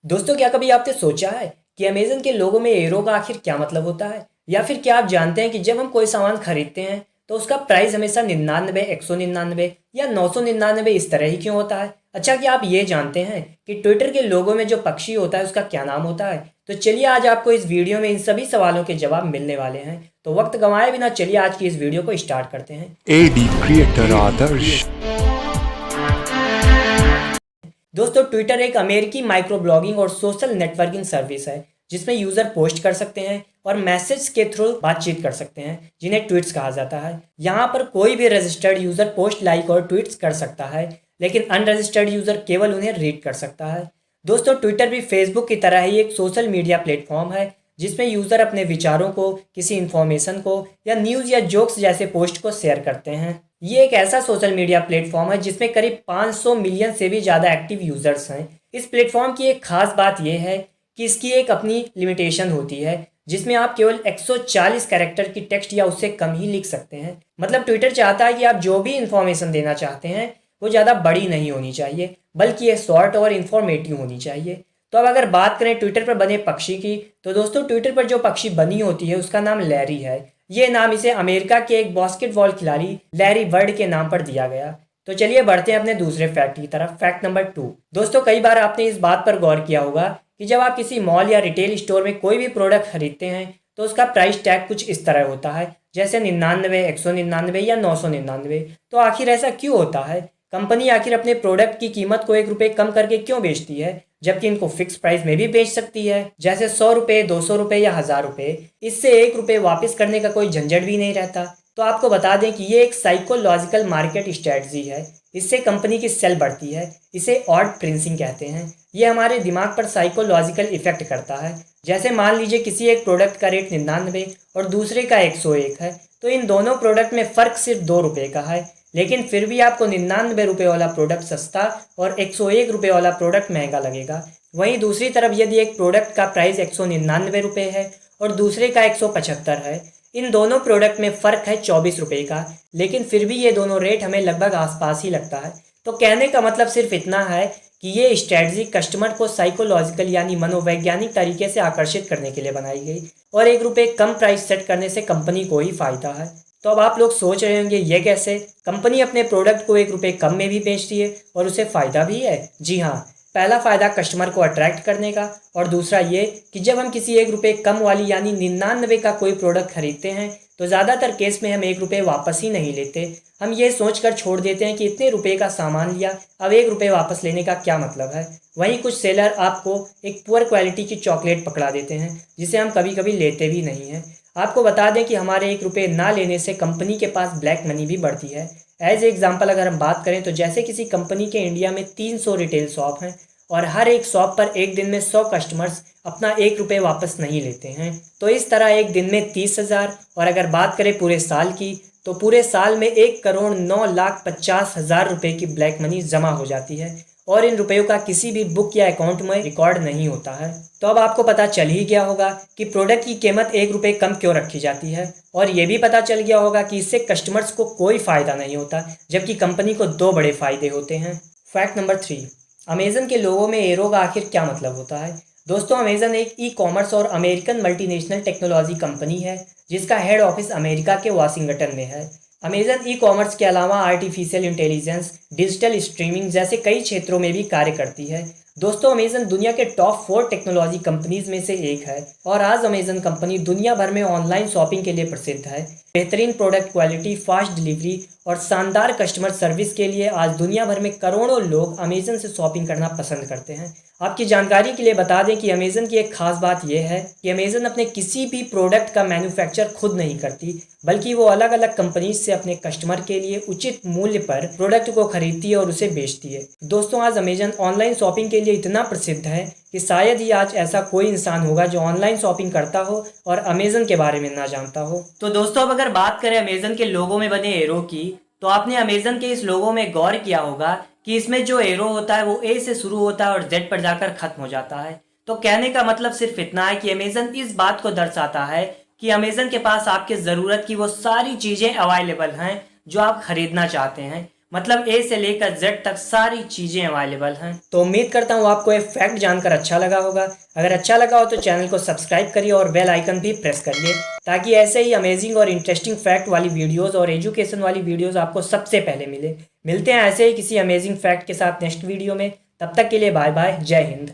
दोस्तों, क्या कभी आपने सोचा है कि अमेज़न के लोगों में एरो का आखिर क्या मतलब होता है? या फिर क्या आप जानते हैं कि जब हम कोई सामान खरीदते हैं तो उसका प्राइस हमेशा 99, 199 या 999 इस तरह ही क्यों होता है? अच्छा, क्या आप ये जानते हैं कि ट्विटर के लोगो में जो पक्षी होता है उसका क्या नाम होता है? तो चलिए आज आपको इस वीडियो में इन सभी सवालों के जवाब मिलने वाले हैं। तो वक्त गंवाए बिना चलिए आज की इस वीडियो को स्टार्ट करते हैं। एडी क्रिएटर आदर्श। दोस्तों, ट्विटर एक अमेरिकी माइक्रो ब्लॉगिंग और सोशल नेटवर्किंग सर्विस है जिसमें यूज़र पोस्ट कर सकते हैं और मैसेज के थ्रू बातचीत कर सकते हैं, जिन्हें ट्वीट्स कहा जाता है। यहाँ पर कोई भी रजिस्टर्ड यूज़र पोस्ट, लाइक और ट्वीट्स कर सकता है, लेकिन अनरजिस्टर्ड यूज़र केवल उन्हें रीड कर सकता है। दोस्तों, ट्विटर भी फेसबुक की तरह ही एक सोशल मीडिया प्लेटफॉर्म है जिसमें यूज़र अपने विचारों को, किसी इन्फॉर्मेशन को या न्यूज़ या जोक्स जैसे पोस्ट को शेयर करते हैं। ये एक ऐसा सोशल मीडिया प्लेटफॉर्म है जिसमें करीब 500 मिलियन से भी ज़्यादा एक्टिव यूज़र्स हैं। इस प्लेटफॉर्म की एक खास बात यह है कि इसकी एक अपनी लिमिटेशन होती है जिसमें आप केवल 140 कैरेक्टर की टेक्स्ट या उससे कम ही लिख सकते हैं। मतलब ट्विटर चाहता है कि आप जो भी इंफॉर्मेशन देना चाहते हैं वो ज़्यादा बड़ी नहीं होनी चाहिए, बल्कि ये शॉर्ट और इन्फॉर्मेटिव होनी चाहिए। तो अब अगर बात करें ट्विटर पर बने पक्षी की, तो दोस्तों ट्विटर पर जो पक्षी बनी होती है उसका नाम लैरी है। ये नाम इसे अमेरिका के एक बास्केटबॉल खिलाड़ी लैरी बर्ड के नाम पर दिया गया। तो चलिए बढ़ते हैं अपने दूसरे फैक्ट की तरफ। Fact number 2। दोस्तों, कई बार आपने इस बात पर गौर किया होगा कि जब आप किसी मॉल या रिटेल स्टोर में कोई भी प्रोडक्ट खरीदते हैं तो उसका प्राइस टैग कुछ इस तरह होता है, जैसे 99, 199 या 999। तो आखिर ऐसा क्यों होता है? कंपनी आखिर अपने प्रोडक्ट की कीमत को 1 रुपये कम करके क्यों बेचती है, जबकि इनको फिक्स प्राइस में भी बेच सकती है, जैसे 100 रुपये, 200 रुपये या 1000 रुपये। इससे 1 रुपये वापस करने का कोई झंझट भी नहीं रहता। तो आपको बता दें कि ये एक साइकोलॉजिकल मार्केट स्ट्रेटजी है। इससे कंपनी की सेल बढ़ती है। इसे ऑड प्रिंसिंग कहते हैं। ये हमारे दिमाग पर साइकोलॉजिकल इफेक्ट करता है। जैसे मान लीजिए किसी एक प्रोडक्ट का रेट 99 और दूसरे का 101 है, तो इन दोनों प्रोडक्ट में फ़र्क सिर्फ 2 रुपये का है, लेकिन फिर भी आपको 99 रुपये वाला प्रोडक्ट सस्ता और 101 रुपये वाला प्रोडक्ट महंगा लगेगा। वहीं दूसरी तरफ यदि एक प्रोडक्ट का प्राइस 199 रुपये है और दूसरे का 175 है, इन दोनों प्रोडक्ट में फ़र्क है 24 रुपये का, लेकिन फिर भी ये दोनों रेट हमें लगभग आसपास ही लगता है। तो कहने का मतलब सिर्फ इतना है कि ये स्ट्रेटजी कस्टमर को साइकोलॉजिकल यानी मनोवैज्ञानिक तरीके से आकर्षित करने के लिए बनाई गई और 1 रुपये कम प्राइस सेट करने से कंपनी को ही फायदा है। तो अब आप लोग सोच रहे होंगे ये कैसे? कंपनी अपने प्रोडक्ट को 1 रुपये कम में भी बेचती है और उसे फ़ायदा भी है। जी हाँ, पहला फ़ायदा कस्टमर को अट्रैक्ट करने का, और दूसरा ये कि जब हम किसी 1 रुपये कम वाली यानी 99 का कोई प्रोडक्ट खरीदते हैं तो ज़्यादातर केस में हम 1 रुपये वापस ही नहीं लेते। हम ये सोच कर छोड़ देते हैं कि इतने रुपये का सामान लिया, अब 1 रुपये वापस लेने का क्या मतलब है। वहीं कुछ सेलर आपको एक पुअर क्वालिटी की चॉकलेट पकड़ा देते हैं जिसे हम कभी कभी लेते भी नहीं हैं। आपको बता दें कि हमारे 1 रुपये ना लेने से कंपनी के पास ब्लैक मनी भी बढ़ती है। एज एग्जाम्पल अगर हम बात करें तो जैसे किसी कंपनी के इंडिया में 300 रिटेल शॉप हैं और हर एक शॉप पर एक दिन में 100 कस्टमर्स अपना 1 रुपये वापस नहीं लेते हैं, तो इस तरह एक दिन में 30,000, और अगर बात करें पूरे साल की तो पूरे साल में 1,09,50,000 रुपये की ब्लैक मनी जमा हो जाती है और इन रुपयों का किसी भी बुक या अकाउंट में रिकॉर्ड नहीं होता है। तो अब आपको पता चल ही गया होगा कि प्रोडक्ट की कीमत 1 रुपये कम क्यों रखी जाती है, और ये भी पता चल गया होगा कि इससे कस्टमर्स को कोई फ़ायदा नहीं होता, जबकि कंपनी को दो बड़े फ़ायदे होते हैं। Fact number 3। अमेज़न के लोगों में एरो का आखिर क्या मतलब होता है? दोस्तों, अमेज़न एक ई कॉमर्स और अमेरिकन मल्टीनेशनल टेक्नोलॉजी कंपनी है जिसका हेड ऑफिस अमेरिका के वाशिंगटन में है। अमेज़न ई कॉमर्स के अलावा आर्टिफिशियल इंटेलिजेंस, डिजिटल स्ट्रीमिंग जैसे कई क्षेत्रों में भी कार्य करती है। दोस्तों, अमेज़न दुनिया के टॉप 4 टेक्नोलॉजी कंपनीज में से एक है और आज अमेज़न कंपनी दुनिया भर में ऑनलाइन शॉपिंग के लिए प्रसिद्ध है। बेहतरीन प्रोडक्ट क्वालिटी, फास्ट डिलीवरी और शानदार कस्टमर सर्विस के लिए आज दुनिया भर में करोड़ों लोग अमेज़न से शॉपिंग करना पसंद करते हैं। आपकी जानकारी के लिए बता दें कि अमेज़न की एक खास बात यह है कि अमेज़न अपने किसी भी प्रोडक्ट का मैन्युफैक्चर खुद नहीं करती, बल्कि वो अलग अलग कंपनीज से अपने कस्टमर के लिए उचित मूल्य पर प्रोडक्ट को खरीदती है और उसे बेचती है। दोस्तों, आज अमेज़न ऑनलाइन शॉपिंग के लिए इतना प्रसिद्ध है कि शायद ही आज ऐसा कोई इंसान होगा जो ऑनलाइन शॉपिंग करता हो और अमेज़न के बारे में ना जानता हो। तो दोस्तों, अब अगर बात करें अमेज़न के लोगों में बने एरो की, तो आपने अमेज़न के इस लोगों में गौर किया होगा कि इसमें जो एरो होता है वो ए से शुरू होता है और जेड पर जाकर खत्म हो जाता है। तो कहने का मतलब सिर्फ इतना है कि अमेज़न इस बात को दर्शाता है कि अमेज़न के पास आपके ज़रूरत की वो सारी चीज़ें अवेलेबल हैं जो आप खरीदना चाहते हैं। मतलब ए से लेकर जेड तक सारी चीजें अवेलेबल हैं। तो उम्मीद करता हूँ आपको ये फैक्ट जानकर अच्छा लगा होगा। अगर अच्छा लगा हो तो चैनल को सब्सक्राइब करिए और बेल आइकन भी प्रेस करिए, ताकि ऐसे ही अमेजिंग और इंटरेस्टिंग फैक्ट वाली वीडियोस और एजुकेशन वाली वीडियोस आपको सबसे पहले मिले। मिलते हैं ऐसे ही किसी अमेजिंग फैक्ट के साथ नेक्स्ट वीडियो में। तब तक के लिए बाय बाय, जय हिंद।